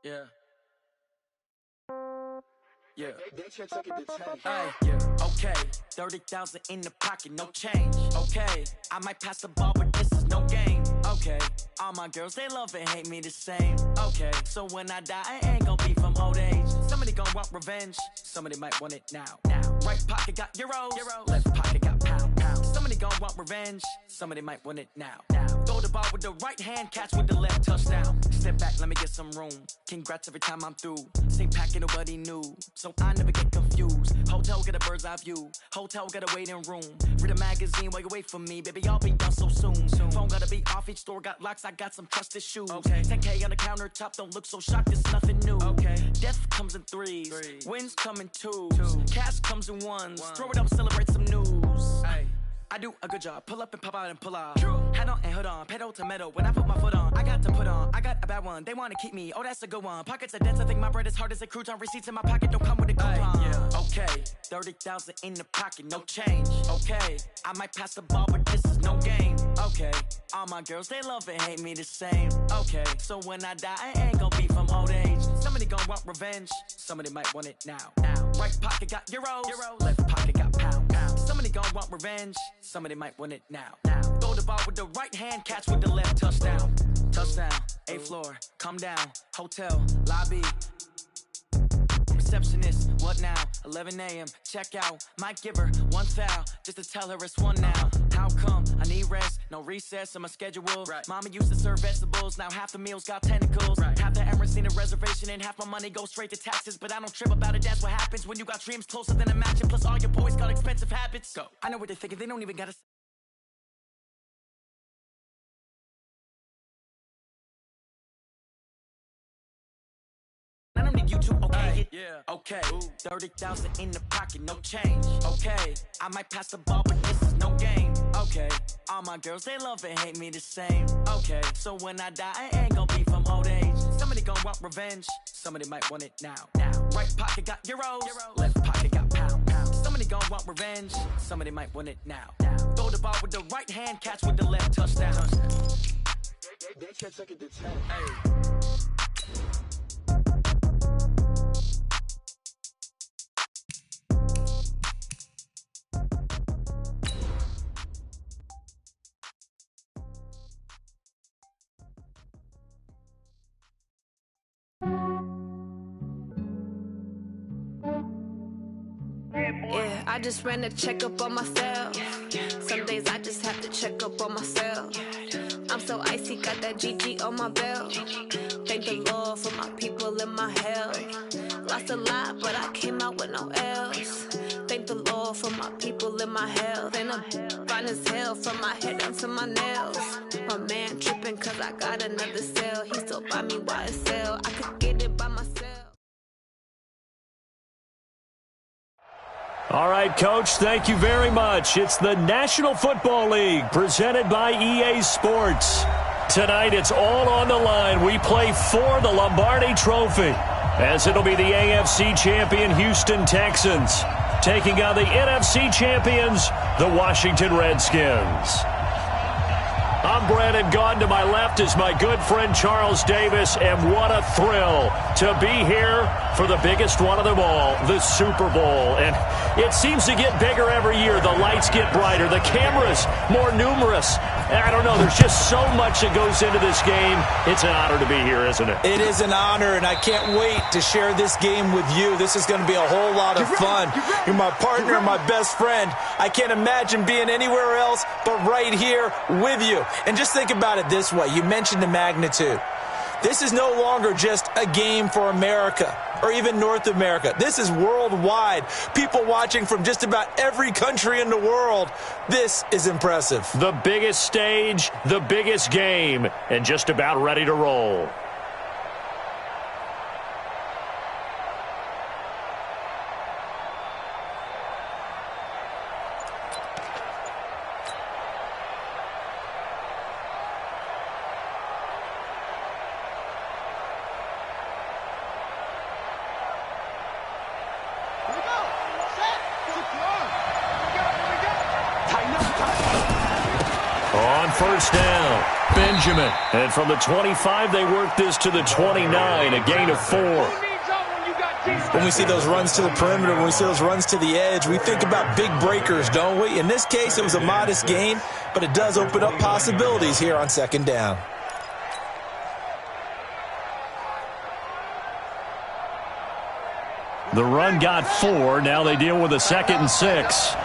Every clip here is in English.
Yeah. Yeah. They check it to 10. Hey, yeah. Okay. 30,000 in the pocket, no change. Okay. I might pass the ball, but this is no game. Okay. All my girls, they love and hate me the same. Okay. So when I die, I ain't gonna be from old age. Somebody gonna want revenge. Somebody might want it now. Right pocket got euros. Left pocket got pound. Somebody gonna want revenge. Somebody might want it now. Throw the ball with the right hand, catch with the left, touchdown. Step back, let me get some room. Congrats every time I'm through. Same packet, nobody knew. So I never get confused. Hotel get a bird's eye view. Hotel get a waiting room. Read a magazine while you wait for me. Baby, I'll be done so soon. Phone gotta be off, each store got locks. I got some trusted shoes. Okay. 10K on the countertop, don't look so shocked, it's nothing new. Okay. Death comes in threes. Wins come in twos. Cash comes in ones. Throw it up, celebrate some news. Hey. I do a good job, pull up and pop out and pull off. Hat on and hood on, pedal to metal. When I put my foot on, I got to put on. I got a bad one, they wanna keep me, oh that's a good one. Pockets are dense, I think my bread is hard as a crouton. Receipts in my pocket don't come with a coupon. Yeah. Okay, 30,000 in the pocket, no change. Okay, I might pass the ball, but this is no game. Okay, all my girls, they love and hate me the same. Okay, so when I die, I ain't gonna be from old age. Somebody gonna want revenge, somebody might want it now. Right pocket got euros. Left pocket got pound. Somebody gonna want revenge, somebody might want it now. Throw the ball with the right hand, catch with the left, touchdown. Touchdown, 8th floor, come down, hotel, lobby. Receptionist, what now? 11 a.m., check out. Might give her one foul, just to tell her it's one now. How come? I need rest, no recess in my schedule. Right. Mama used to serve vegetables, now half the meals got tentacles. Right. Half the Emirates need a reservation and half my money goes straight to taxes. But I don't trip about it, that's what happens when you got dreams closer than a matching. Plus all your boys got expensive habits. Go. I know what they're thinking, they don't even gotta. I don't need you to okay it. Yeah. Okay. 30,000 in the pocket, no change. Okay. I might pass the ball, but this is no game. Okay. All my girls, they love and hate me the same. Okay. So when I die, I ain't gonna be from old age. Somebody gonna want revenge. Somebody might want it now. Right pocket got euros. Left pocket got pound. Somebody gonna want revenge. Somebody might want it now. Throw the ball with the right hand, catch with the left, touchdown. They check it to 10. Hey. Yeah, I just ran a checkup on myself. Some days I just have to check up on myself. I'm so icy, got that GG on my belt. Thank the Lord for my people and my health. Lost a lot, but I came out with no L's. Thank the Lord for my people and my health. And I'm fine as hell from my head down to my nails. My man tripping cause I got another cell. He still buy me YSL. I could get it by myself. All right, Coach, thank you very much. It's the National Football League presented by EA Sports. Tonight, it's all on the line. We play for the Lombardi Trophy, as it'll be the AFC champion Houston Texans taking on the NFC champions, the Washington Redskins. I'm Brandon Gaudin. To my left is my good friend Charles Davis, and what a thrill to be here for the biggest one of them all, the Super Bowl. And it seems to get bigger every year. The lights get brighter, the cameras more numerous. And I don't know, there's just so much that goes into this game. It's an honor to be here, isn't it? It is an honor, and I can't wait to share this game with you. This is going to be a whole lot of fun. You're my partner, my best friend. I can't imagine being anywhere else but right here with you. And just think about it this way. You mentioned the magnitude. This is no longer just a game for America or even North America. This is worldwide. People watching from just about every country in the world. This is impressive. The biggest stage, the biggest game, and just about ready to roll. On first down, Benjamin. And from the 25, they work this to the 29, a gain of 4. When we see those runs to the perimeter, when we see those runs to the edge, we think about big breakers, don't we? In this case, it was a modest gain, but it does open up possibilities here on second down. The run got 4. Now they deal with a 2nd and 6.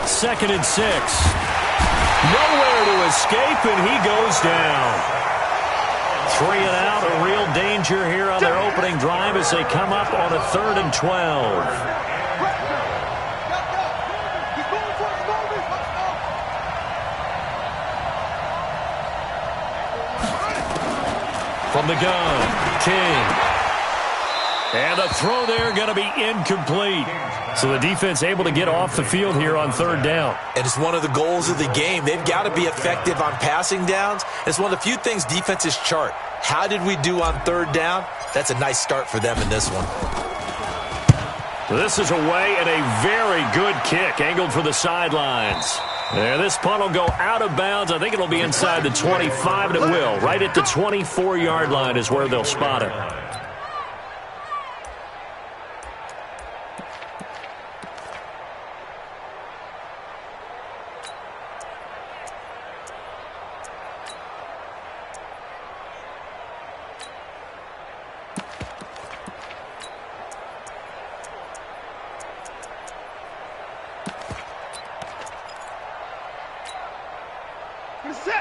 Second and 6. Nowhere to escape, and he goes down. 3 and out, a real danger here on their opening drive as they come up on a 3rd and 12. From the gun, King. And the throw there going to be incomplete. So the defense able to get off the field here on 3rd down. And it's one of the goals of the game. They've got to be effective on passing downs. It's one of the few things defenses chart. How did we do on 3rd down? That's a nice start for them in this one. This is away and a very good kick angled for the sidelines. There, this punt will go out of bounds. I think it'll be inside the 25, and it will. Right at the 24-yard line is where they'll spot it.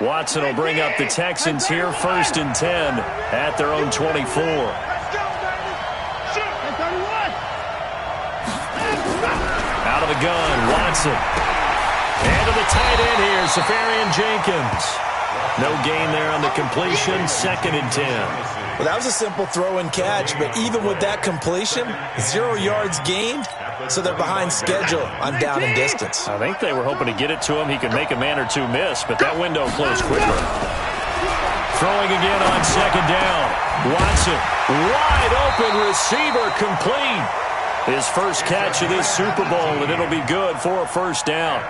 Watson will bring up the Texans here, 1st and 10 at their own 24. Out of the gun, Watson. And to the tight end here, Safarian Jenkins. No gain there on the completion, 2nd and 10. Well, that was a simple throw and catch, but even with that completion, 0 yards gained, so they're behind schedule on down and distance. I think they were hoping to get it to him. He could make a man or two miss, but that window closed quicker. Throwing again on 2nd down. Watson, wide open receiver, complete. His first catch of this Super Bowl, and it'll be good for a 1st down.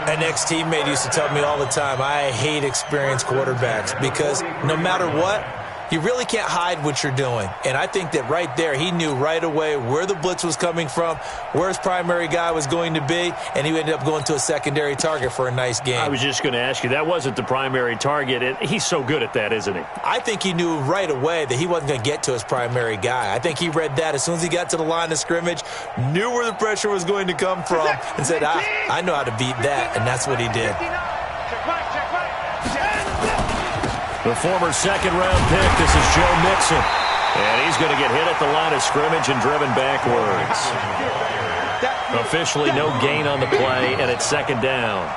An ex-teammate used to tell me all the time, I hate experienced quarterbacks because no matter what, you really can't hide what you're doing. And I think that right there, he knew right away where the blitz was coming from, where his primary guy was going to be, and he ended up going to a secondary target for a nice game. I was just going to ask you, that wasn't the primary target. He's so good at that, isn't he? I think he knew right away that he wasn't going to get to his primary guy. I think he read that as soon as he got to the line of scrimmage, knew where the pressure was going to come from, and said, I know how to beat that, and that's what he did. The former 2nd-round pick, this is Joe Mixon. And he's going to get hit at the line of scrimmage and driven backwards. Officially no gain on the play, and it's 2nd down.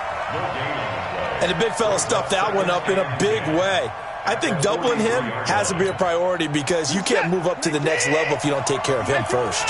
And the big fella stuffed that one up in a big way. I think doubling him has to be a priority because you can't move up to the next level if you don't take care of him first.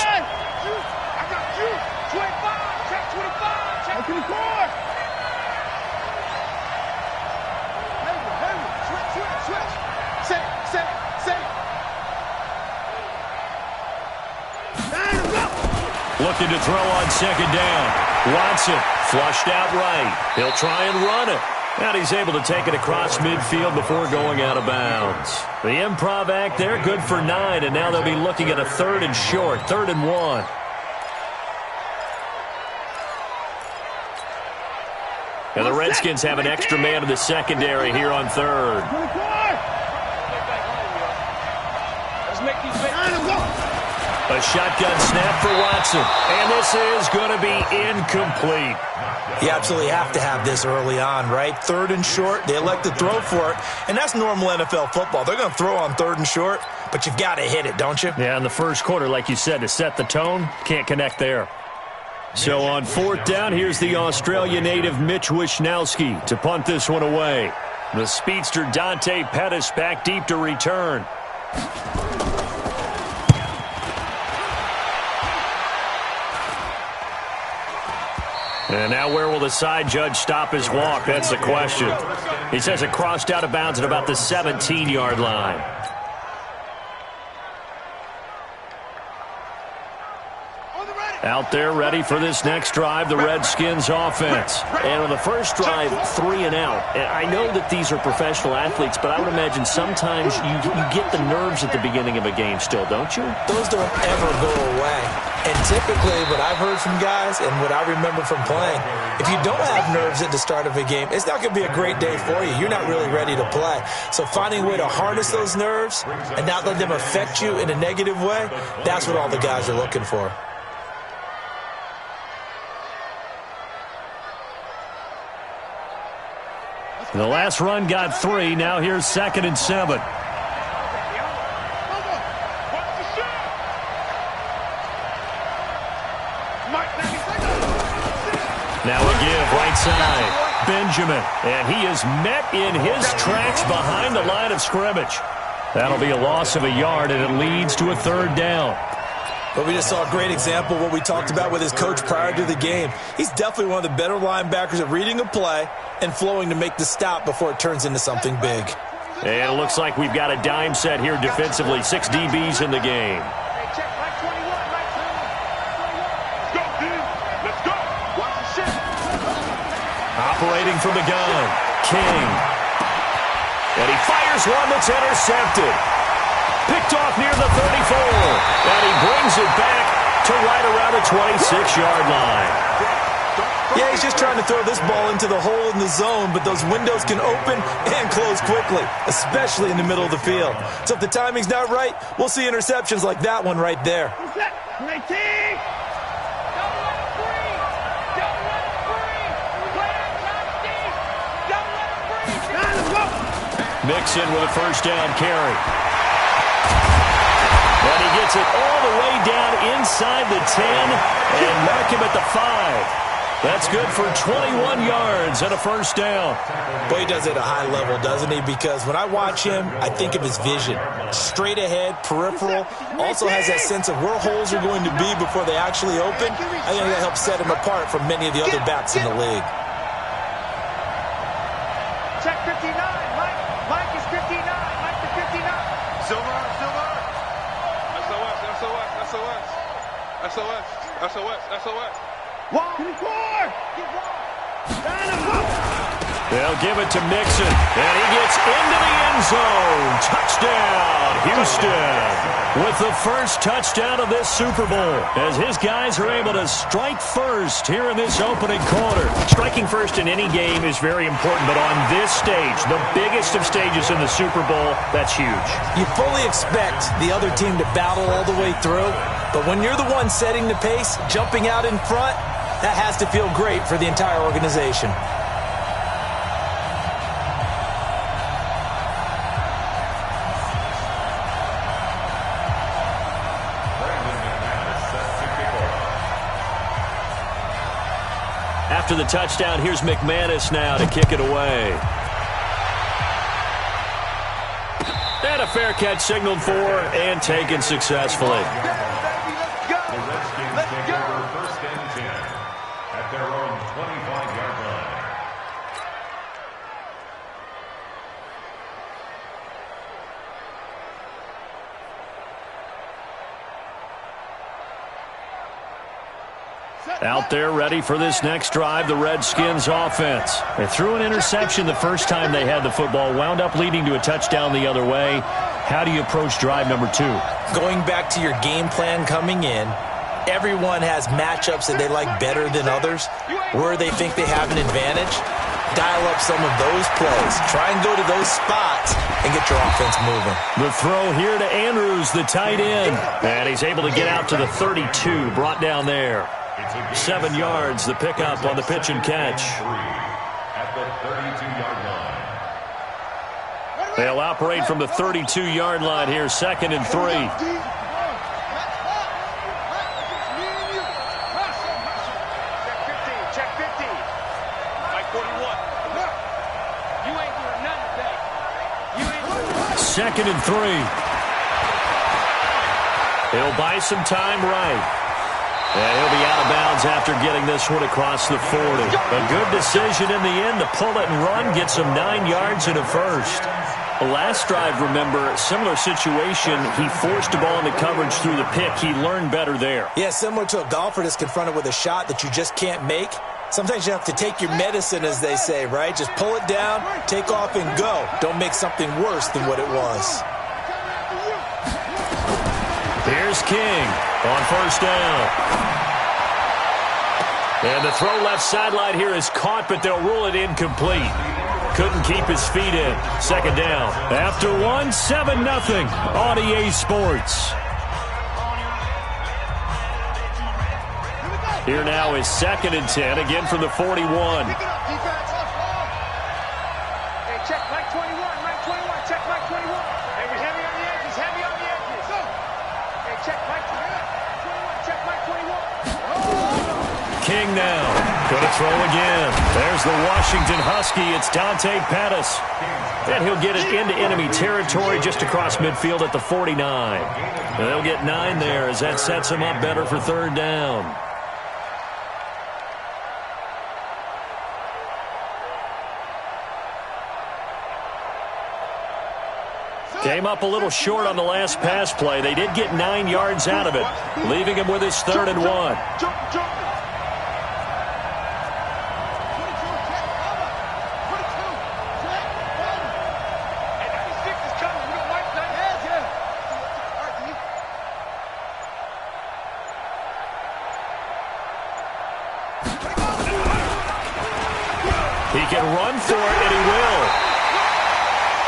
Looking to throw on 2nd down. Watson flushed out right. He'll try and run it. And he's able to take it across midfield before going out of bounds. The improv act there, good for 9, and now they'll be looking at a 3rd and short, 3rd and 1. And the Redskins have an extra man in the secondary here on 3rd. A shotgun snap for Watson. And this is going to be incomplete. You absolutely have to have this early on, right? 3rd and short, they elect to throw for it, and that's normal NFL football. They're going to throw on 3rd and short, but you've got to hit it, don't you? Yeah, in the first quarter, like you said, to set the tone, can't connect there. So on 4th down, here's the Australia native Mitch Wishnowski to punt this one away. The speedster Dante Pettis back deep to return. And now where will the side judge stop his walk? That's the question. He says it crossed out of bounds at about the 17-yard line. Out there ready for this next drive, the Redskins offense. And on the first drive, 3 and out. And I know that these are professional athletes, but I would imagine sometimes you get the nerves at the beginning of a game still, don't you? Those don't ever go away. And typically what I've heard from guys and what I remember from playing, if you don't have nerves at the start of a game, it's not going to be a great day for you. You're not really ready to play. So finding a way to harness those nerves and not let them affect you in a negative way, that's what all the guys are looking for. The last run got 3. Now here's 2nd and 7. Now a give right side. Benjamin. And he is met in his tracks behind the line of scrimmage. That'll be a loss of a yard, and it leads to a 3rd down. But we just saw a great example of what we talked about with his coach prior to the game. He's definitely one of the better linebackers at reading a play and flowing to make the stop before it turns into something big. And it looks like we've got a dime set here defensively. 6 DBs in the game. Operating from the gun, King. And he fires one that's intercepted. Picked off near the 34. And he brings it back to right around the 26-yard line. Yeah, he's just trying to throw this ball into the hole in the zone, but those windows can open and close quickly, especially in the middle of the field. So if the timing's not right, we'll see interceptions like that one right there. Mixon with a first down carry. And he gets it all the way down inside the 10 and mark him at the 5. That's good for 21 yards and a first down. Boy, he does it at a high level, doesn't he? Because when I watch him, I think of his vision. Straight ahead, peripheral. Also has that sense of where holes are going to be before they actually open. I think that helps set him apart from many of the other backs in the league. Check 59. Mike is 59. Mike to 59. Silver. SOS. 1, 4. They'll give it to Mixon, and he gets into the end zone. Touchdown, Houston, with the first touchdown of this Super Bowl, as his guys are able to strike first here in this opening quarter. Striking first in any game is very important, but on this stage, the biggest of stages in the Super Bowl, that's huge. You fully expect the other team to battle all the way through, but when you're the one setting the pace, jumping out in front, that has to feel great for the entire organization. After the touchdown, here's McManus now to kick it away. And a fair catch signaled for and taken successfully. The Redskins take over 1st and 10 at their own 25-yard line. Out there ready for this next drive, the Redskins offense. They threw an interception the first time they had the football, wound up leading to a touchdown the other way. How do you approach drive number 2? Going back to your game plan coming in, everyone has matchups that they like better than others, where they think they have an advantage. Dial up some of those plays. Try and go to those spots and get your offense moving. The throw here to Andrews, the tight end. And he's able to get out to the 32, brought down there. 7 yards, the pickup on the pitch and catch. At the 32-yard line. They'll operate from the 32-yard line here, 2nd and 3. Check 50. Mike 41. You ain't doing nothing today. You ain't doing nothing. 2nd and 3. He'll buy some time right. And he'll be out of bounds after getting this one across the 40. A good decision in the end to pull it and run, get some 9 yards and a first. The last drive, remember, similar situation. He forced the ball into coverage through the pick. He learned better there. Yeah, similar to a golfer that's confronted with a shot that you just can't make. Sometimes you have to take your medicine, as they say, right? Just pull it down, take off, and go. Don't make something worse than what it was. Here's King on first down. And the throw left sideline here is caught, but they'll rule it incomplete. Couldn't keep his feet in. Second down. After 1, 7-0 on EA Sports. Here now is 2nd and 10, again from the 41. Hey, check Mike 21, Mike 21, check Mike 21. Hey, we're heavy on the edges, heavy on the edges. Hey, check Mike 21, check Mike 21. King now. Gonna throw again. There's the Washington Husky. It's Dante Pettis. And he'll get it into enemy territory just across midfield at the 49. And they'll get 9 there as that sets him up better for 3rd down. Came up a little short on the last pass play. They did get 9 yards out of it, leaving him with his 3rd and 1. He can run for it, and he will.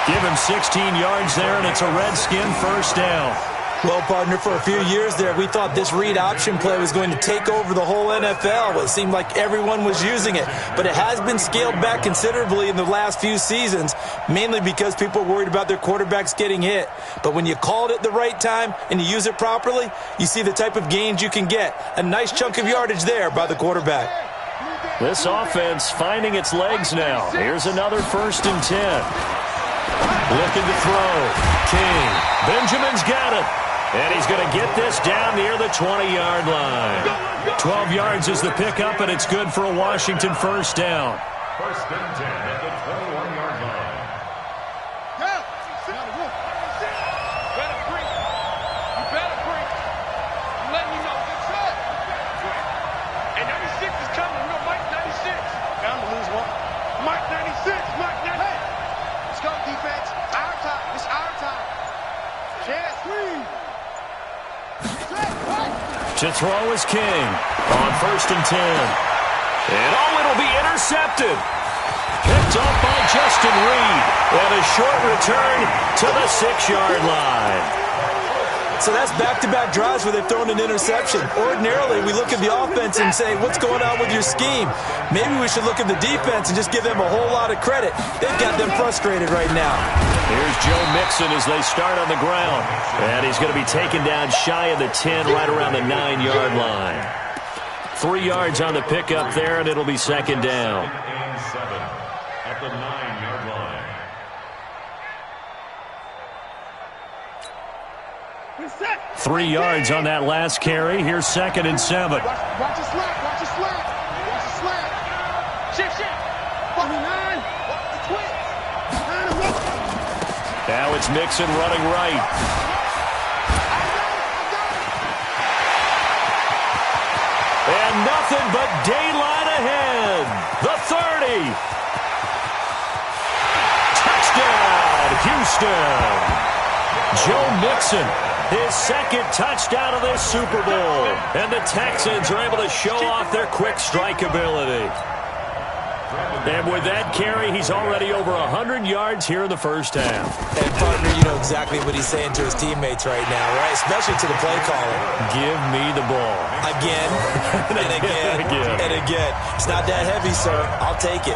Give him 16 yards there, and it's a Redskin first down. Well, partner, for a few years there, we thought this read option play was going to take over the whole NFL. It seemed like everyone was using it. But it has been scaled back considerably in the last few seasons, mainly because people are worried about their quarterbacks getting hit. But when you call it at the right time and you use it properly, you see the type of gains you can get. A nice chunk of yardage there by the quarterback. This offense finding its legs now. Here's another 1st and 10. Looking to throw. King. Benjamin's got it. And he's going to get this down near the 20-yard line. 12 yards is the pickup, and it's good for a Washington first down. 1st and 10 at the 21-yard line. Better break. You better break. I'm letting you know. And 96 is coming. We know Mike 96. Bound to lose one. Mike 96. Mike 96. Let's go, defense. Our time. It's our time. Chance. To throw is King on 1st and 10. And it'll be intercepted. Picked up by Justin Reed. And a short return to the 6-yard line. So that's back-to-back drives where they've thrown an interception. Ordinarily, we look at the offense and say, what's going on with your scheme? Maybe we should look at the defense and just give them a whole lot of credit. They've got them frustrated right now. Here's Joe Mixon as they start on the ground. And he's going to be taken down shy of the 10, right around the 9-yard line. 3 yards on the pickup there, and it'll be 2nd down. 2nd and 7 at the 9-yard line. 3 yards on that last carry. Here's 2nd and 7. Watch your slap. Watch your slap. Watch your slap. Shift. 49. Watch the twist. Now it's Mixon running right. And nothing but daylight ahead. The 30. Touchdown, Houston. Joe Mixon, his 2nd touchdown of this Super Bowl. And the Texans are able to show off their quick strike ability. And with that carry, he's already over 100 yards here in the first half. And, partner, you know exactly what he's saying to his teammates right now, right? Especially to the play caller. Give me the ball. Again, and again, and again. It's not that heavy, sir. I'll take it.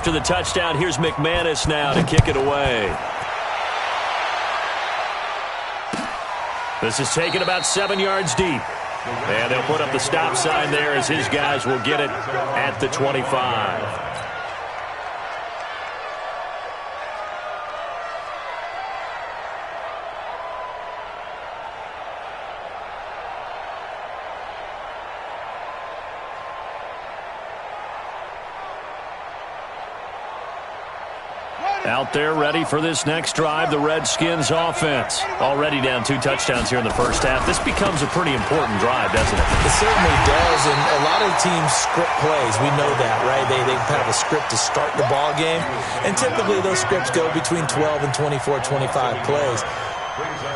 After the touchdown, here's McManus now to kick it away. This is taken about 7 yards deep. And they'll put up the stop sign there as his guys will get it at the 25. Out there ready for this next drive, the Redskins offense. Already down 2 touchdowns here in the first half. This becomes a pretty important drive, doesn't it? It certainly does, and a lot of teams script plays. We know that, right? They kind of have a script to start the ball game, and typically those scripts go between 12 and 24, 25 plays.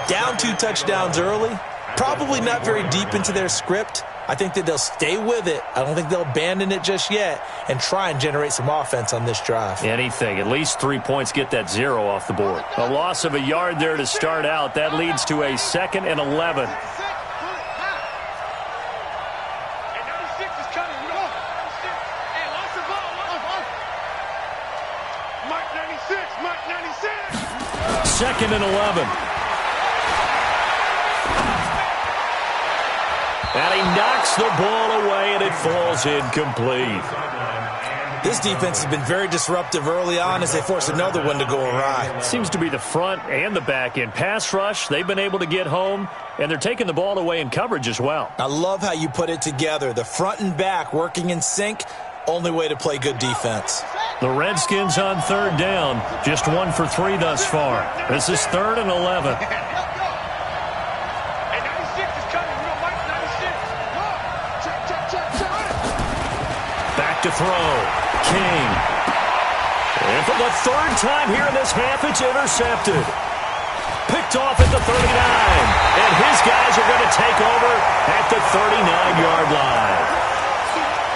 Down 2 touchdowns early, probably not very deep into their script. I think that they'll stay with it. I don't think they'll abandon it just yet and try and generate some offense on this drive. Anything. At least 3 points, get that 0 off the board. A loss of a yard there to start out. That leads to a 2nd and 11. Second and 11. And he knocks the ball away, and it falls incomplete. This defense has been very disruptive early on as they force another one to go awry. Seems to be the front and the back end. Pass rush, they've been able to get home, and they're taking the ball away in coverage as well. I love how you put it together. The front and back working in sync, only way to play good defense. The Redskins on 3rd down, just 1 for 3 thus far. This is 3rd and 11. Back to throw. King. And for the 3rd time here in this half, it's intercepted. Picked off at the 39. And his guys are going to take over at the 39-yard line.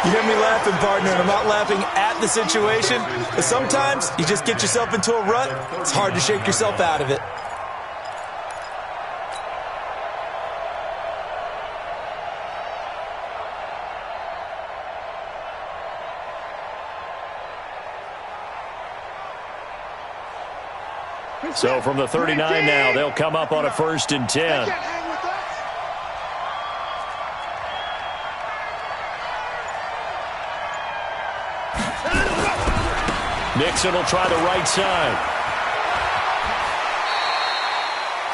You hear me laughing, partner, and I'm not laughing at the situation, but sometimes you just get yourself into a rut. It's hard to shake yourself out of it. So from the 39 now, they'll come up on a 1st and 10. Nixon will try the right side.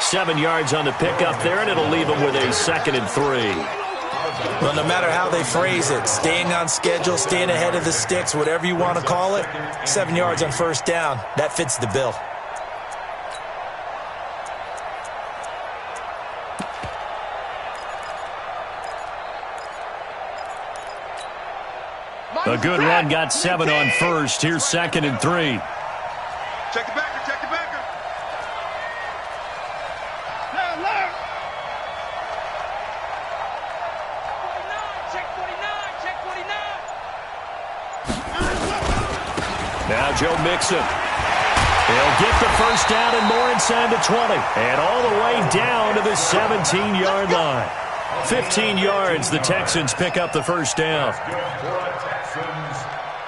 7 yards on the pickup there, and it'll leave him with a 2nd and 3. Well, no matter how they phrase it, staying on schedule, staying ahead of the sticks, whatever you want to call it, 7 yards on 1st down, that fits the bill. A good run, got 7 on 1st. Here's 2nd and 3. Check the backer, check the backer. Loud. 49, check 49, check 49. Now Joe Mixon. He'll get the 1st down and more inside the 20. And all the way down to the 17-yard line. 15 yards, the Texans pick up the 1st down. Texans,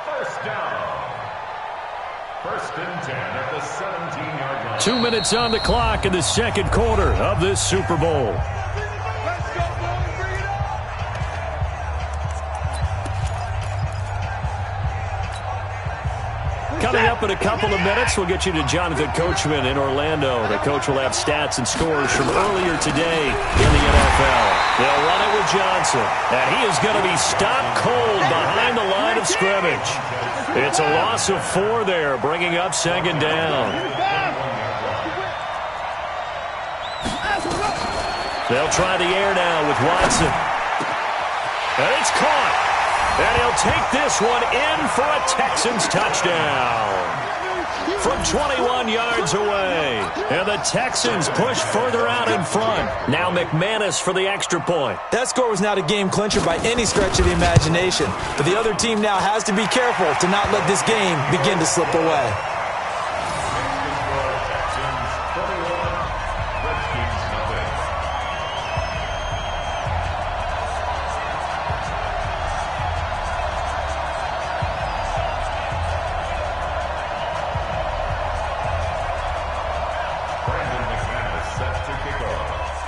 1st down. 1st and 10 at the 17-yard line. 2 minutes on the clock in the 2nd quarter of this Super Bowl. Let's go, boys, bring it on. Coming up in a couple of minutes, we'll get you to Jonathan Coachman in Orlando. The coach will have stats and scores from earlier today in the NFL. They'll run it with Johnson, and he is going to be stopped cold behind the line of scrimmage. It's a loss of 4 there, bringing up 2nd down. They'll try the air now with Watson. And it's caught. And he'll take this one in for a Texans touchdown. From 21 yards away. And the Texans push further out in front. Now McManus for the extra point. That score was not a game clincher by any stretch of the imagination. But the other team now has to be careful to not let this game begin to slip away.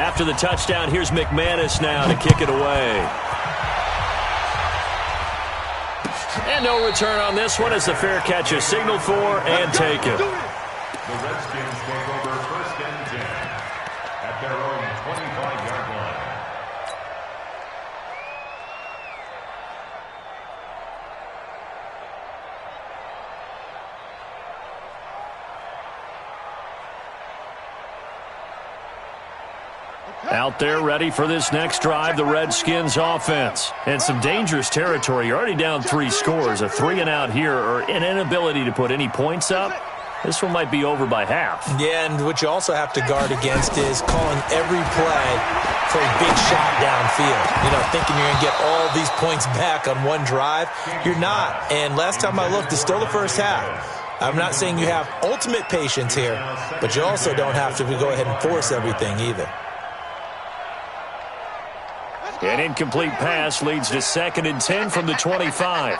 After the touchdown, here's McManus now to kick it away. And no return on this one as the fair catch is signaled for and taken. The Redskins take over 1st and 10 at their own 25-yard line. Out there ready for this next drive, the Redskins offense. And some dangerous territory. You're already down 3 scores. A 3-and-out here or an inability to put any points up. This one might be over by half. Yeah, and what you also have to guard against is calling every play for a big shot downfield. You know, thinking you're going to get all these points back on one drive. You're not. And last time I looked, it's still the first half. I'm not saying you have ultimate patience here, but you also don't have to go ahead and force everything either. An incomplete pass leads to 2nd and 10 from the 25.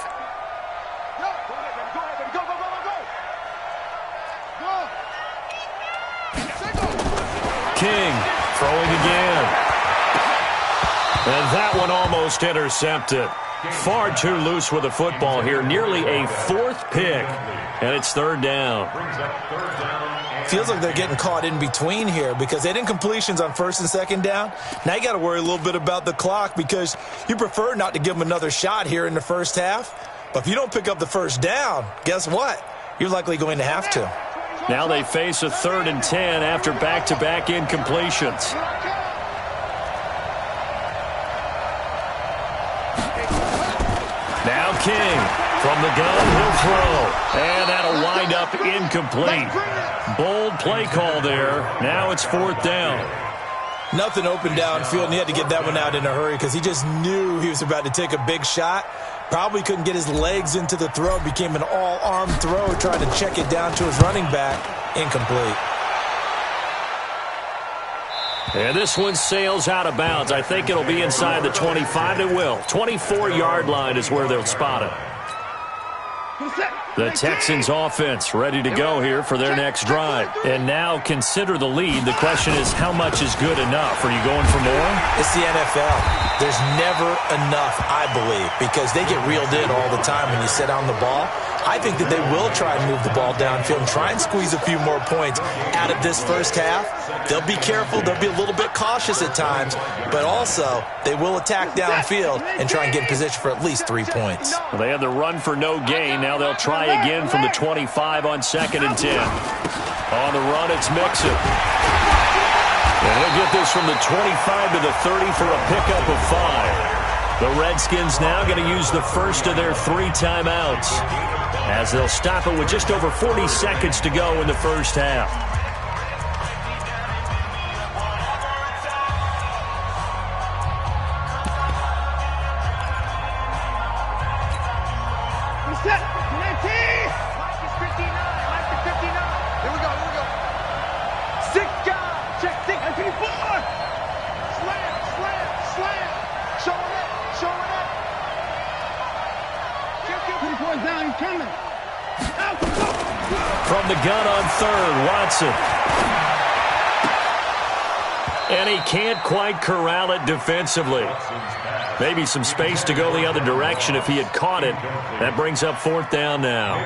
King throwing again. And that one almost intercepted. Far too loose with the football here. Nearly a 4th pick. And it's 3rd down. Feels like they're getting caught in between here because they did incompletions on 1st and 2nd down. Now you got to worry a little bit about the clock because you prefer not to give them another shot here in the first half. But if you don't pick up the 1st down, guess what? You're likely going to have to. Now they face a 3rd and 10 after back-to-back incompletions. Now King from the gun, he'll throw. And that'll wind up incomplete. Bold play call there. Now it's 4th down. Nothing open downfield, and he had to get that one out in a hurry because he just knew he was about to take a big shot. Probably couldn't get his legs into the throw. Became an all-arm throw, trying to check it down to his running back. Incomplete. And this one sails out of bounds. I think it'll be inside the 25. It will. 24-yard line is where they'll spot it. The Texans offense ready to go here for their next drive. And now consider the lead. The question is, how much is good enough? Are you going for more? It's the NFL. There's never enough, I believe, because they get reeled in all the time when you sit on the ball. I think that they will try and move the ball downfield and try and squeeze a few more points out of this first half. They'll be careful. They'll be a little bit cautious at times, but also they will attack downfield and try and get in position for at least 3 points. Well, they had the run for no gain. Now they'll try again from the 25 on 2nd and 10. On the run, it's Mixon. And he'll get this from the 25 to the 30 for a pickup of 5. The Redskins now going to use the first of their 3 timeouts as they'll stop it with just over 40 seconds to go in the first half. From the gun on 3rd, Watson. And he can't quite corral it defensively. Maybe some space to go the other direction if he had caught it. That brings up 4th down now.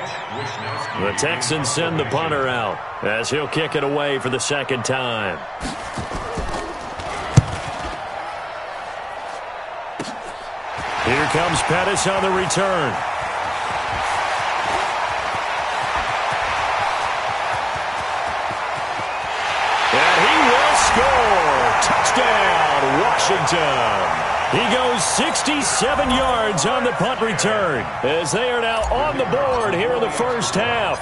The Texans send the punter out as he'll kick it away for the 2nd time. Here comes Pettis on the return. Touchdown, Washington. He goes 67 yards on the punt return as they are now on the board here in the first half.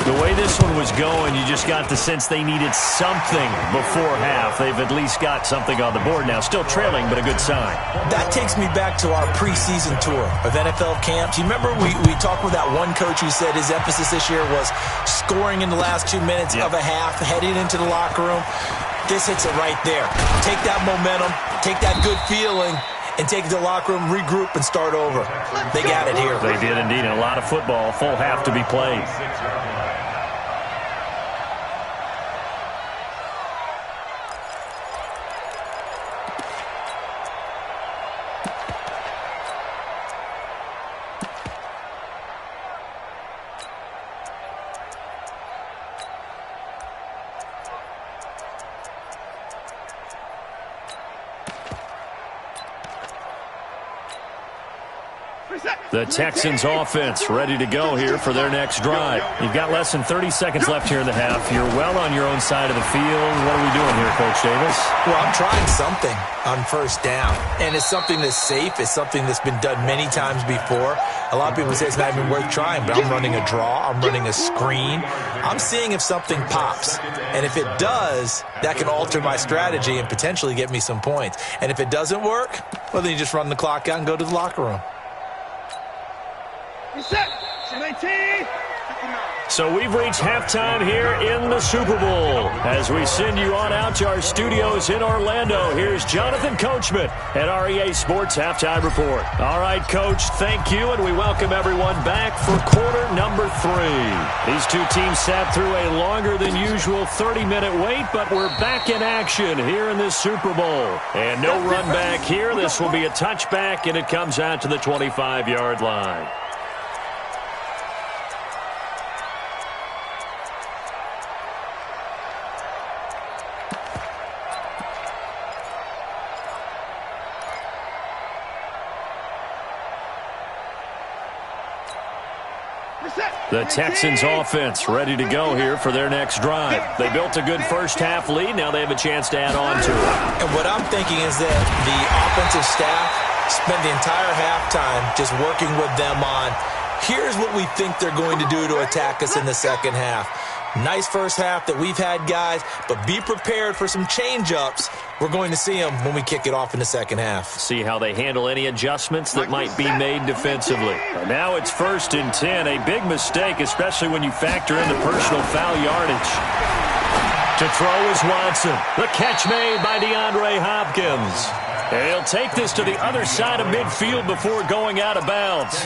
The way this one was going, you just got the sense they needed something before half. They've at least got something on the board now. Still trailing, but a good sign. That takes me back to our preseason tour of NFL camps. You remember we talked with that one coach who said his emphasis this year was scoring in the last 2 minutes of a half, heading into the locker room. This hits it right there. Take that momentum, take that good feeling, and take it to the locker room, regroup, and start over. They got it here. They did indeed. And a lot of football, full half to be played. The Texans offense ready to go here for their next drive. You've got less than 30 seconds left here in the half. You're well on your own side of the field. What are we doing here, Coach Davis? Well, I'm trying something on first down, and it's something that's safe. It's something that's been done many times before. A lot of people say it's not even worth trying, but I'm running a draw. I'm running a screen. I'm seeing if something pops, and if it does, that can alter my strategy and potentially get me some points. And if it doesn't work, well, then you just run the clock out and go to the locker room. So we've reached halftime here in the Super Bowl. As we send you on out to our studios in Orlando, here's Jonathan Coachman at REA Sports Halftime Report. All right, Coach, thank you, and we welcome everyone back for quarter number 3. These two teams sat through a longer than usual 30-minute wait, but we're back in action here in this Super Bowl. And no run back here. This will be a touchback, and it comes out to the 25-yard line. The Texans offense ready to go here for their next drive. They built a good first-half lead. Now they have a chance to add on to it. And what I'm thinking is that the offensive staff spent the entire halftime just working with them on, here's what we think they're going to do to attack us in the second half. Nice first half that we've had, guys, but be prepared for some change-ups. We're going to see them when we kick it off in the second half. See how they handle any adjustments that might be made defensively. Now it's 1st and 10, a big mistake, especially when you factor in the personal foul yardage. To throw is Watson. The catch made by DeAndre Hopkins. And he'll take this to the other side of midfield before going out of bounds.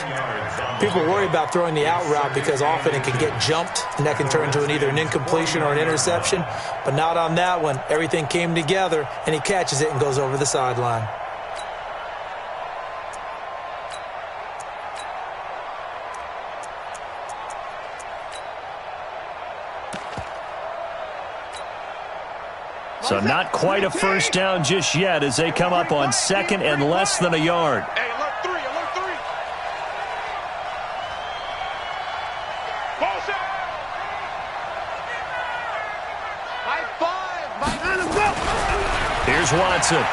People worry about throwing the out route because often it can get jumped, and that can turn into either an incompletion or an interception. But not on that one. Everything came together, and he catches it and goes over the sideline. So not quite a first down just yet as they come up on 2nd and less than a yard. Hey, alert 3, alert 3. Ball shot. High 5. Here's Watson.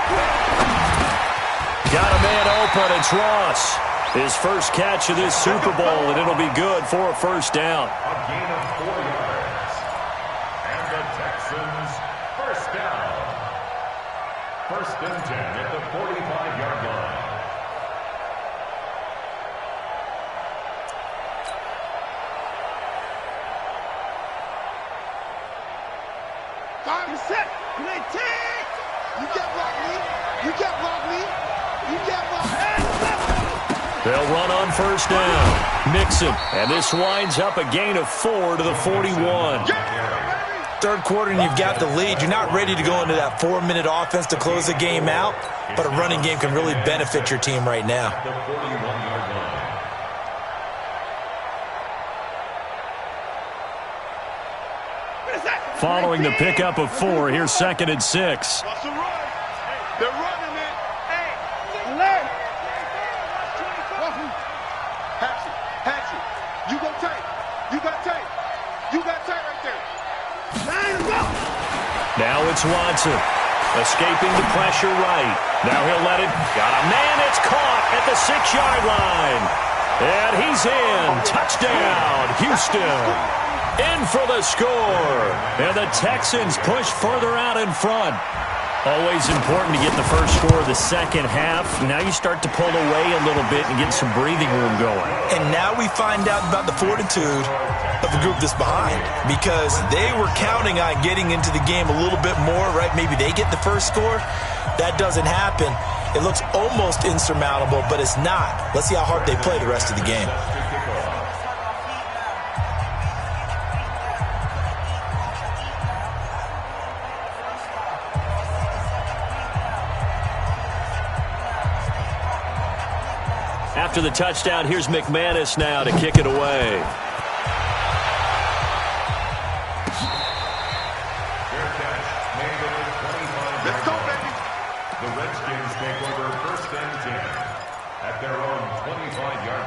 Got a man open. It's Ross. His first catch of this Super Bowl, and it'll be good for a first down. A gain of 4 yards. And the Texans, first down. 1st and 10 at the 45-yard line. Time is set. You ain't take. You can't block me. You can't block me. You can't block me. They'll run on first down. Mixon. And this winds up a gain of 4 to the 41. Third quarter and you've got the lead. You're not ready to go into that 4-minute offense to close the game out, but a running game can really benefit your team right now. The 41-yard line. Following the pickup of 4, here's 2nd and 6. That's a run. They're running it. Hey, alert. Hatchet. You go tight. You got tight. You got tight right there. Now it's Watson. Escaping the pressure right. Now he'll let it. Got a man. It's caught at the 6-yard line. And he's in. Touchdown, Houston. In for the score. And the Texans push further out in front. Always important to get the first score of the second half. Now you start to pull away a little bit and get some breathing room going. And now we find out about the fortitude of the group that's behind, because they were counting on getting into the game a little bit more, right? Maybe they get the first score. That doesn't happen. It looks almost insurmountable, but it's not. Let's see how hard they play the rest of the game. After the touchdown, here's McManus now to kick it away. Let's go, baby. The Redskins take over 1st and 10 at their own 25-yard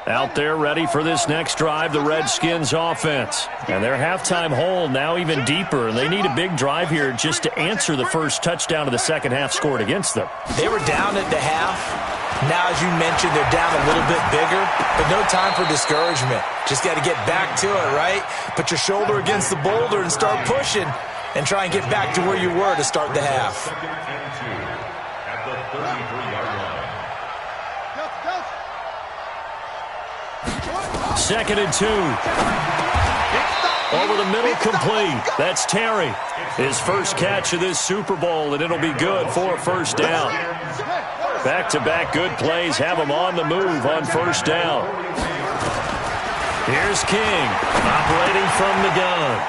Out there ready for this next drive, the Redskins offense. And their halftime hole now even deeper, and they need a big drive here just to answer the first touchdown of the second half scored against them. They were down at the half. Now, as you mentioned, they're down a little bit bigger, but no time for discouragement. Just got to get back to it, right? Put your shoulder against the boulder and start pushing and try and get back to where you were to start the half. Second and 2 at the 33-yard line. Second and 2. Over the middle, complete. That's Terry. His first catch of this Super Bowl, and it'll be good for a first down. Back-to-back good plays have him on the move on first down. Here's King, operating from the gun.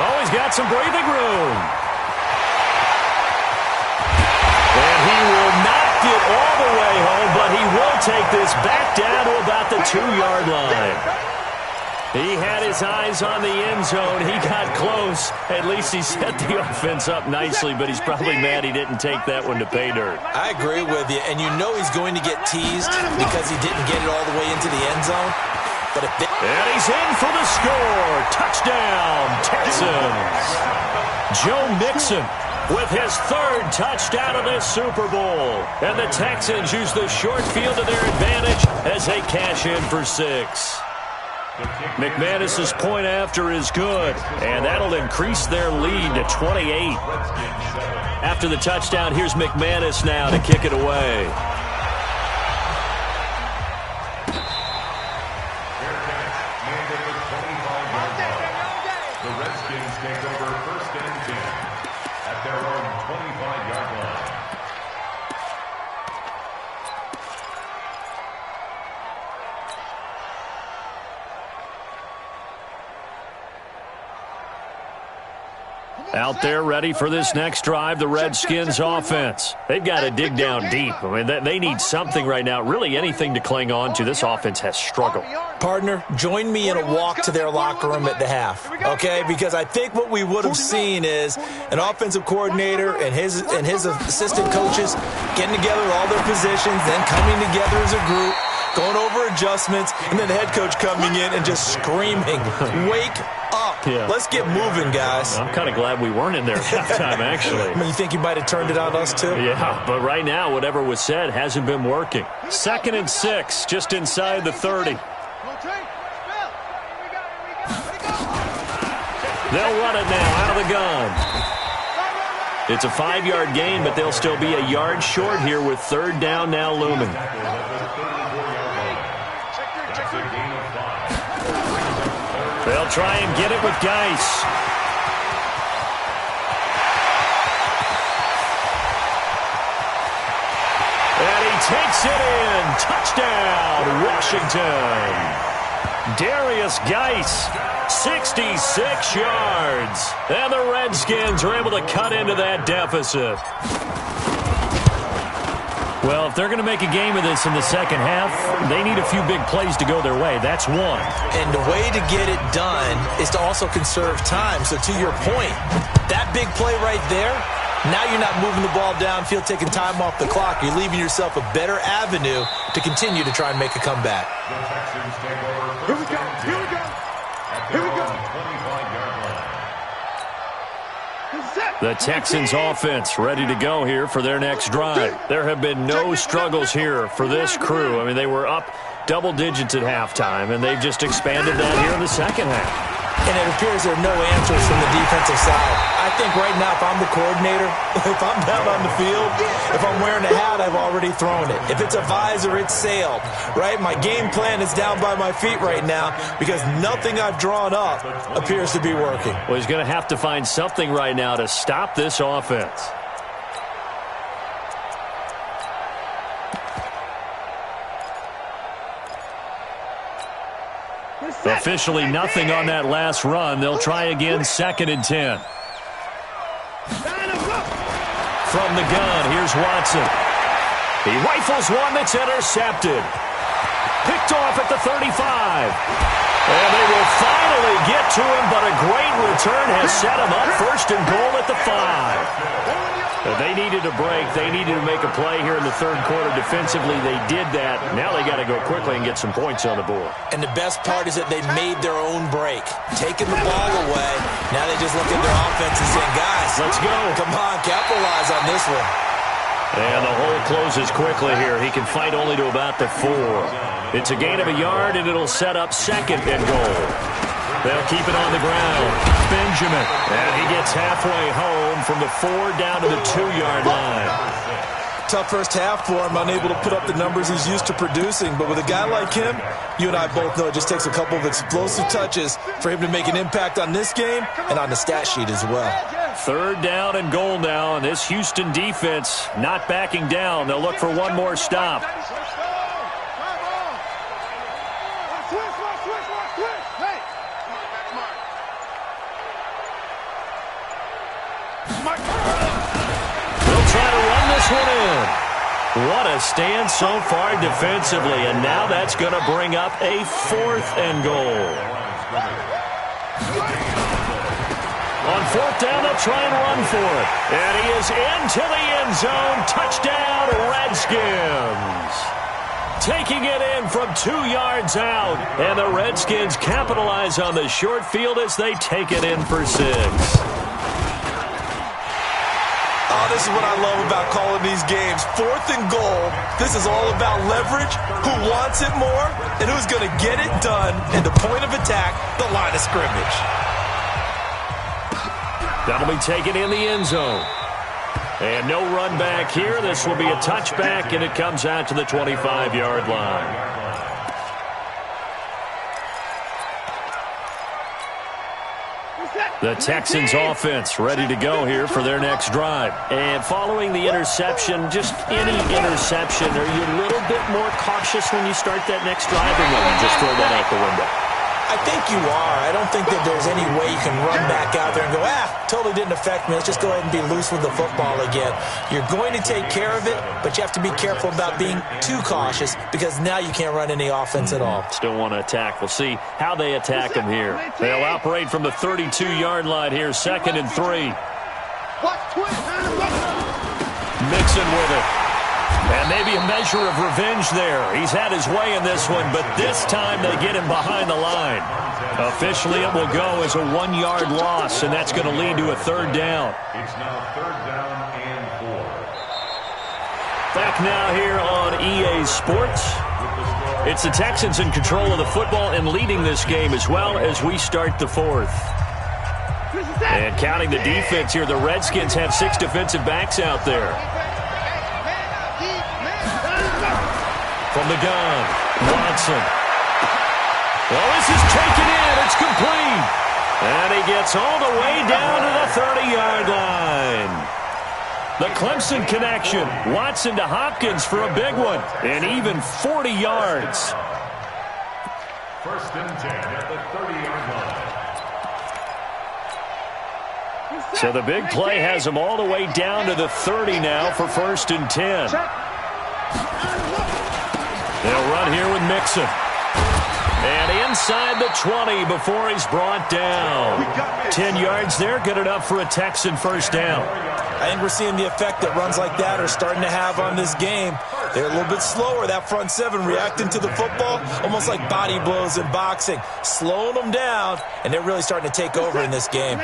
Oh, he's got some breathing room. And he will not get all the way home, but he will take this back down to about the 2-yard line. He had his eyes on the end zone. He got close. At least he set the offense up nicely, but he's probably mad he didn't take that one to pay dirt. I agree with you, and you know he's going to get teased because he didn't get it all the way into the end zone. But if and he's in for the score. Touchdown, Texans. Joe Mixon with his third touchdown of this Super Bowl. And the Texans use the short field to their advantage as they cash in for 6. McManus's point after is good, and that'll increase their lead to 28. After the touchdown, here's McManus now to kick it away. The Redskins take over first and 10 at their own 25-yard line. Out there ready for this next drive, the Redskins offense. They've got to dig down deep. I mean, they need something right now, really anything to cling on to. This offense has struggled. Partner, join me in a walk to their locker room at the half, okay? Because I think what we would have seen is an offensive coordinator and his assistant coaches getting together all their positions, then coming together as a group, going over adjustments, and then the head coach coming in and just screaming, wake up. Yeah. Let's get moving, guys. I'm kind of glad we weren't in there at halftime, actually. I mean, you think you might have turned it on us, too? Yeah, but right now, whatever was said hasn't been working. 2nd and 6, just inside the 30. They'll run it now out of the gun. It's a 5-yard gain, but they'll still be a yard short here with 3rd down now looming. They'll try and get it with Geis. And he takes it in. Touchdown, Washington. Darius Geis, 66 yards. And the Redskins are able to cut into that deficit. Well, if they're going to make a game of this in the second half, they need a few big plays to go their way. That's one. And the way to get it done is to also conserve time. So to your point, that big play right there, now you're not moving the ball downfield, taking time off the clock. You're leaving yourself a better avenue to continue to try and make a comeback. The Texans take over first and 10 at their own 25-yard line. The Texans offense ready to go here for their next drive. There have been no struggles here for this crew. I mean, they were up double digits at halftime, and they've just expanded that here in the second half. And it appears there are no answers from the defensive side. I think right now, if I'm the coordinator, if I'm down on the field, if I'm wearing a hat, I've already thrown it. If it's a visor, it's sailed, right? My game plan is down by my feet right now because nothing I've drawn up appears to be working. Well, he's going to have to find something right now to stop this offense. Officially nothing on that last run. They'll try again, 2nd and 10. From the gun, here's Watson. He rifles one that's intercepted. Picked off at the 35. And they will finally get to him, but a great return has set him up 1st and goal at the 5. They needed a break. They needed to make a play here in the third quarter. Defensively, they did that. Now they got to go quickly and get some points on the board. And the best part is that they made their own break. Taking the ball away, now they just look at their offense and say, guys, let's go. Come on, capitalize on this one. And the hole closes quickly here. He can fight only to about the 4. It's a gain of a yard, and it'll set up second and goal. They'll keep it on the ground. Benjamin. And he gets halfway home from the 4 down to the 2-yard line. Tough first half for him, unable to put up the numbers he's used to producing. But with a guy like him, you and I both know it just takes a couple of explosive touches for him to make an impact on this game and on the stat sheet as well. 3rd down and goal now, and this Houston defense not backing down. They'll look for one more stop. What a stand so far defensively, and now that's going to bring up a 4th and goal. On 4th down, they'll try and run for it. And he is into the end zone. Touchdown, Redskins. Taking it in from 2 yards out. And the Redskins capitalize on the short field as they take it in for 6. Oh, this is what I love about calling these games. 4th and goal. This is all about leverage, who wants it more, and who's going to get it done. And the point of attack, the line of scrimmage. That'll be taken in the end zone. And no run back here. This will be a touchback, and it comes out to the 25-yard line. The Texans offense ready to go here for their next drive. And following the interception, just any interception, are you a little bit more cautious when you start that next drive, or will you just throw that out the window? I think you are. I don't think that there's any way you can run back out there and go, totally didn't affect me. Let's just go ahead and be loose with the football again. You're going to take care of it, but you have to be careful about being too cautious because now you can't run any offense at all. Still want to attack. We'll see how they attack them here. They'll operate from the 32-yard line here, 2nd and 3. Mixon with it. And maybe a measure of revenge there. He's had his way in this one, but this time they get him behind the line. Officially, it will go as a 1-yard loss, and that's going to lead to a 3rd down. It's now 3rd down and 4. Back now here on EA Sports. It's the Texans in control of the football and leading this game as well as we start the 4th. And counting the defense here, the Redskins have 6 defensive backs out there. From the gun, Watson. Well, this is taken in. It's complete. And he gets all the way down to the 30-yard line. The Clemson connection. Watson to Hopkins for a big one. And even 40 yards. 1st and 10 at the 30-yard line. So the big play has him all the way down to the 30 now for 1st and 10. They'll run here with Mixon. And inside the 20 before he's brought down. 10 yards there, good enough for a Texan 1st down. I think we're seeing the effect that runs like that are starting to have on this game. They're a little bit slower, that front 7 reacting to the football, almost like body blows in boxing, slowing them down, and they're really starting to take over in this game.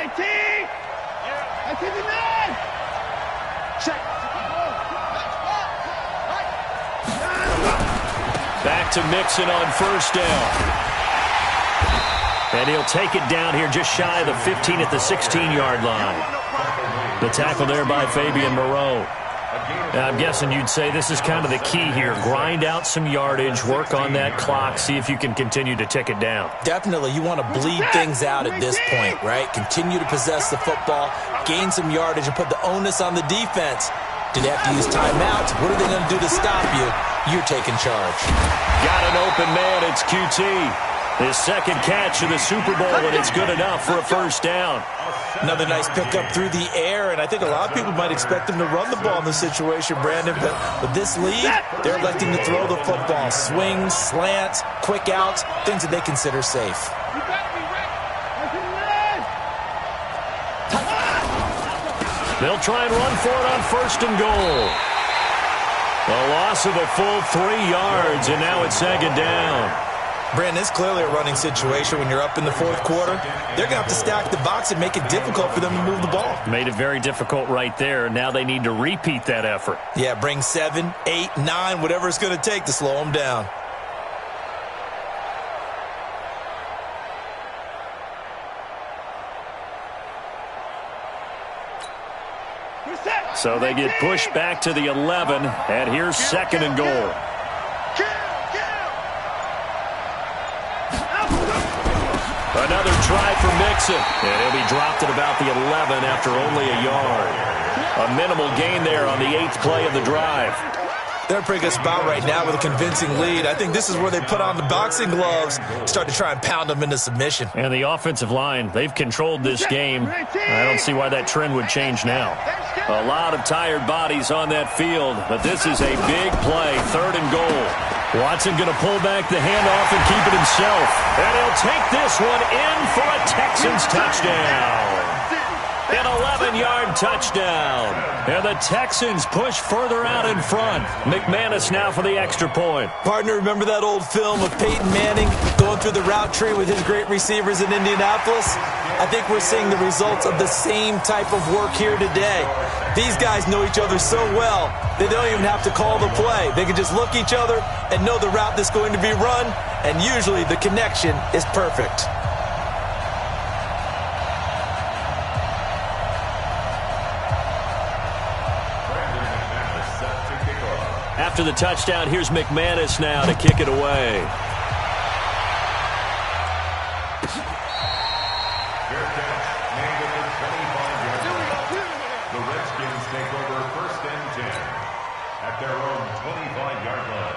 Back to Mixon on 1st down. And he'll take it down here just shy of the 15 at the 16-yard line. The tackle there by Fabian Moreau. I'm guessing you'd say this is kind of the key here. Grind out some yardage, work on that clock, see if you can continue to tick it down. Definitely. You want to bleed things out at this point, right? Continue to possess the football, gain some yardage, and put the onus on the defense. Do they have to use timeouts? What are they going to do to stop you? You're taking charge. Got an open man. It's QT. His 2nd catch of the Super Bowl, and it's good enough for a 1st down. Another nice pickup through the air, and I think a lot of people might expect him to run the ball in this situation, Brandon, but with this lead, they're electing to throw the football. Swings, slants, quick outs, things that they consider safe. They'll try and run for it on 1st and goal. A loss of a full 3 yards, and now it's 2nd down. Brandon, it's clearly a running situation when you're up in the 4th quarter. They're going to have to stack the box and make it difficult for them to move the ball. Made it very difficult right there. Now they need to repeat that effort. Yeah, bring 7, 8, 9, whatever it's going to take to slow them down. So they get pushed back to the 11, and here's 2nd and goal. Another try for Mixon, and he'll be dropped at about the 11 after only a yard. A minimal gain there on the 8th play of the drive. They're in a pretty good spot right now with a convincing lead. I think this is where they put on the boxing gloves, start to try and pound them into submission. And the offensive line, they've controlled this game. I don't see why that trend would change now. A lot of tired bodies on that field, but this is a big play, 3rd and goal. Watson going to pull back the handoff and keep it himself. And he'll take this one in for a Texans touchdown. An 11-yard touchdown. And the Texans push further out in front. McManus now for the extra point. Partner, remember that old film of Peyton Manning going through the route tree with his great receivers in Indianapolis? I think we're seeing the results of the same type of work here today. These guys know each other so well, they don't even have to call the play. They can just look each other and know the route that's going to be run, and usually the connection is perfect. After the touchdown, here's McManus now to kick it away. The Redskins take over 1st and 10 at their own 25-yard line.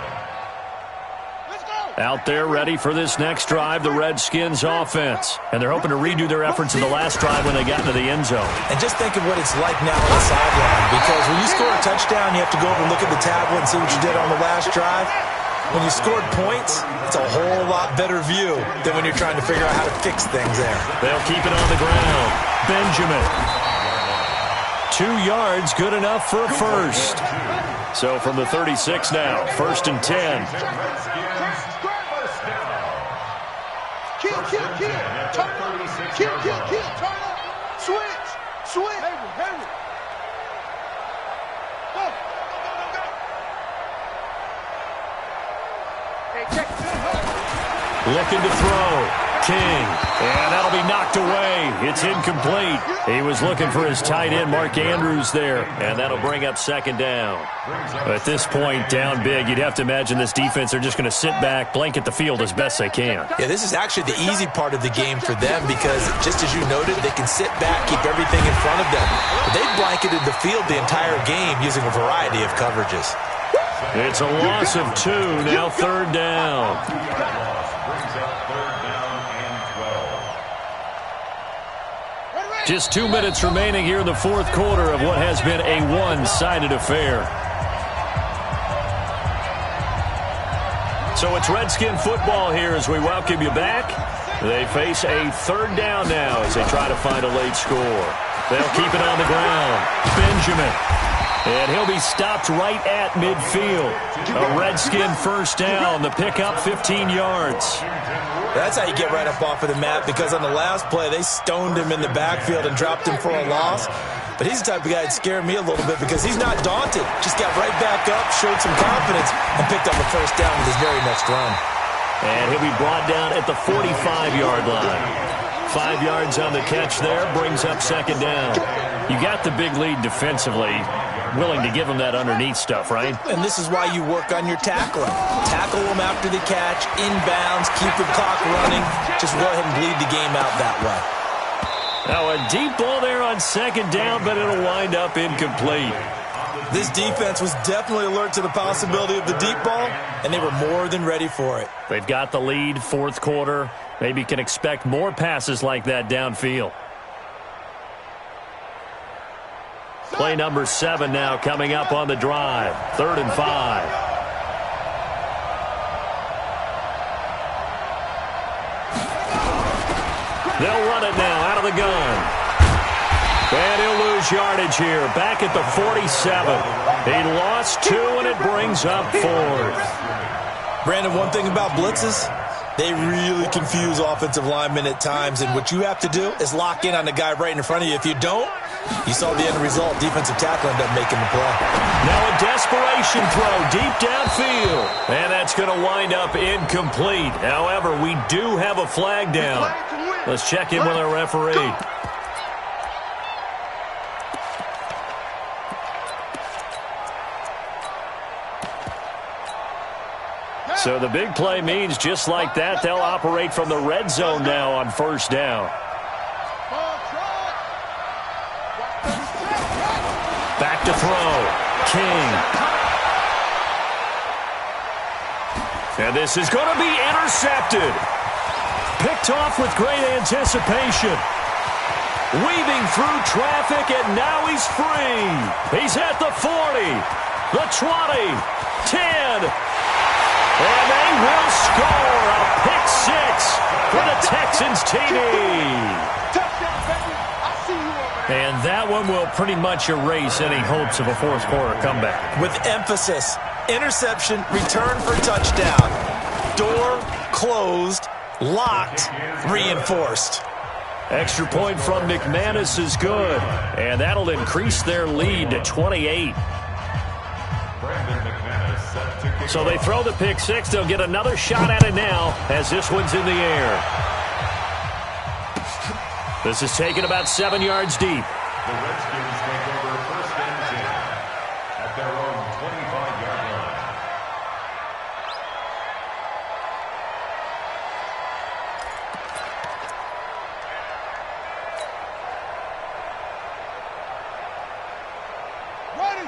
Out there ready for this next drive, the Redskins offense. And they're hoping to redo their efforts in the last drive when they got into the end zone. And just think of what it's like now on the sideline, because when you score a touchdown, you have to go over and look at the tablet and see what you did on the last drive. When you scored points, it's a whole lot better view than when you're trying to figure out how to fix things there. They'll keep it on the ground. Benjamin. 2 yards, good enough for a first. So from the 36 now, 1st and 10. Kill, turn up, kill, turn up, switch, Henry, go. Hey, check. Looking to throw. King. And that'll be knocked away. It's incomplete. He was looking for his tight end, Mark Andrews, there. And that'll bring up 2nd down. At this point, down big, you'd have to imagine this defense are just going to sit back, blanket the field as best they can. Yeah, this is actually the easy part of the game for them because, just as you noted, they can sit back, keep everything in front of them. But they've blanketed the field the entire game using a variety of coverages. It's a loss of 2, now 3rd down. Just 2 minutes remaining here in the 4th quarter of what has been a one-sided affair. So it's Redskin football here as we welcome you back. They face a 3rd down now as they try to find a late score. They'll keep it on the ground. Benjamin. And he'll be stopped right at midfield. A Redskin 1st down. The pickup 15 yards. That's how you get right up off of the mat, because on the last play, they stoned him in the backfield and dropped him for a loss. But he's the type of guy that scared me a little bit because he's not daunted. Just got right back up, showed some confidence, and picked up a 1st down with his very next run. And he'll be brought down at the 45-yard line. 5 yards on the catch there, brings up 2nd down. You got the big lead defensively. Willing to give them that underneath stuff, right? And this is why you work on your tackling. Tackle them after the catch, inbounds, keep the clock running. Just go ahead and bleed the game out that way. Now a deep ball there on 2nd down, but it'll wind up incomplete. This defense was definitely alert to the possibility of the deep ball, and they were more than ready for it. They've got the lead, 4th quarter. Maybe can expect more passes like that downfield. Play number 7 now coming up on the drive. 3rd and 5. They'll run it now out of the gun. And he'll lose lose yardage here. Back at the 47. He lost 2, and it brings up 4th. Brandon, one thing about blitzes, they really confuse offensive linemen at times, and what you have to do is lock in on the guy right in front of you. If you don't, you saw the end result. Defensive tackle ended up making the play. Now a desperation throw deep downfield, and that's going to wind up incomplete. However, we do have a flag down. Let's check in with our referee. So the big play means just like that, they'll operate from the red zone now on 1st down. Back to throw. King. And this is going to be intercepted. Picked off with great anticipation. Weaving through traffic, and now he's free. He's at the 40, the 20, 10. And they will score a pick 6 for the Texans TD. And that one will pretty much erase any hopes of a 4th quarter comeback. With emphasis, interception, return for touchdown. Door closed, locked, reinforced. Extra point from McManus is good. And that'll increase their lead to 28. So they throw the pick 6. They'll get another shot at it now as this one's in the air. This is taken about 7 yards deep. The Redskins take over 1st and 10 at their own 25-yard line.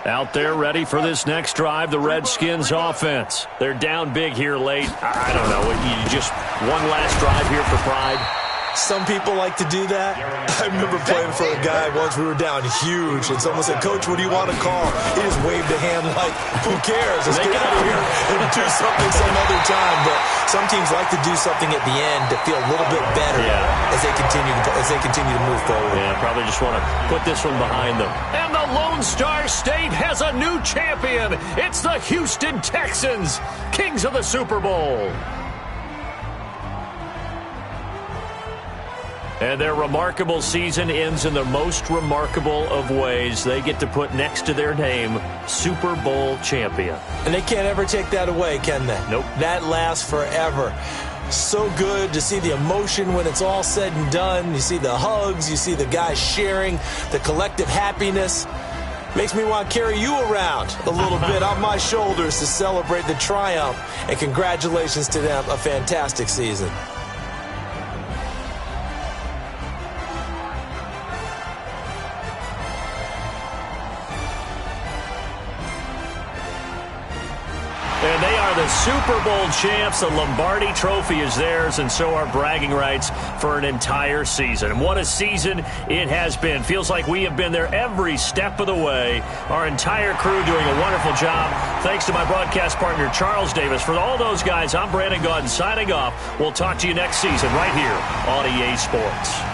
Out there ready for this next drive, the Redskins offense. They're down big here late. I don't know. You just one last drive here for pride. Some people like to do that. I remember playing for a guy once. We were down huge, and someone said, "Coach, what do you want to call?" He just waved a hand like, "Who cares? Let's get out of here and do something some other time." But some teams like to do something at the end to feel a little bit better as they continue to move forward. Yeah, probably just want to put this one behind them. And the Lone Star State has a new champion. It's the Houston Texans, kings of the Super Bowl. And their remarkable season ends in the most remarkable of ways. They get to put next to their name, Super Bowl champion. And they can't ever take that away, can they? Nope. That lasts forever. So good to see the emotion when it's all said and done. You see the hugs. You see the guys sharing, the collective happiness. Makes me want to carry you around a little bit on my shoulders to celebrate the triumph. And congratulations to them. A fantastic season. And they are the Super Bowl champs. The Lombardi Trophy is theirs, and so are bragging rights for an entire season. And what a season it has been. Feels like we have been there every step of the way. Our entire crew doing a wonderful job. Thanks to my broadcast partner, Charles Davis. For all those guys, I'm Brandon Gaudin signing off. We'll talk to you next season right here on EA Sports.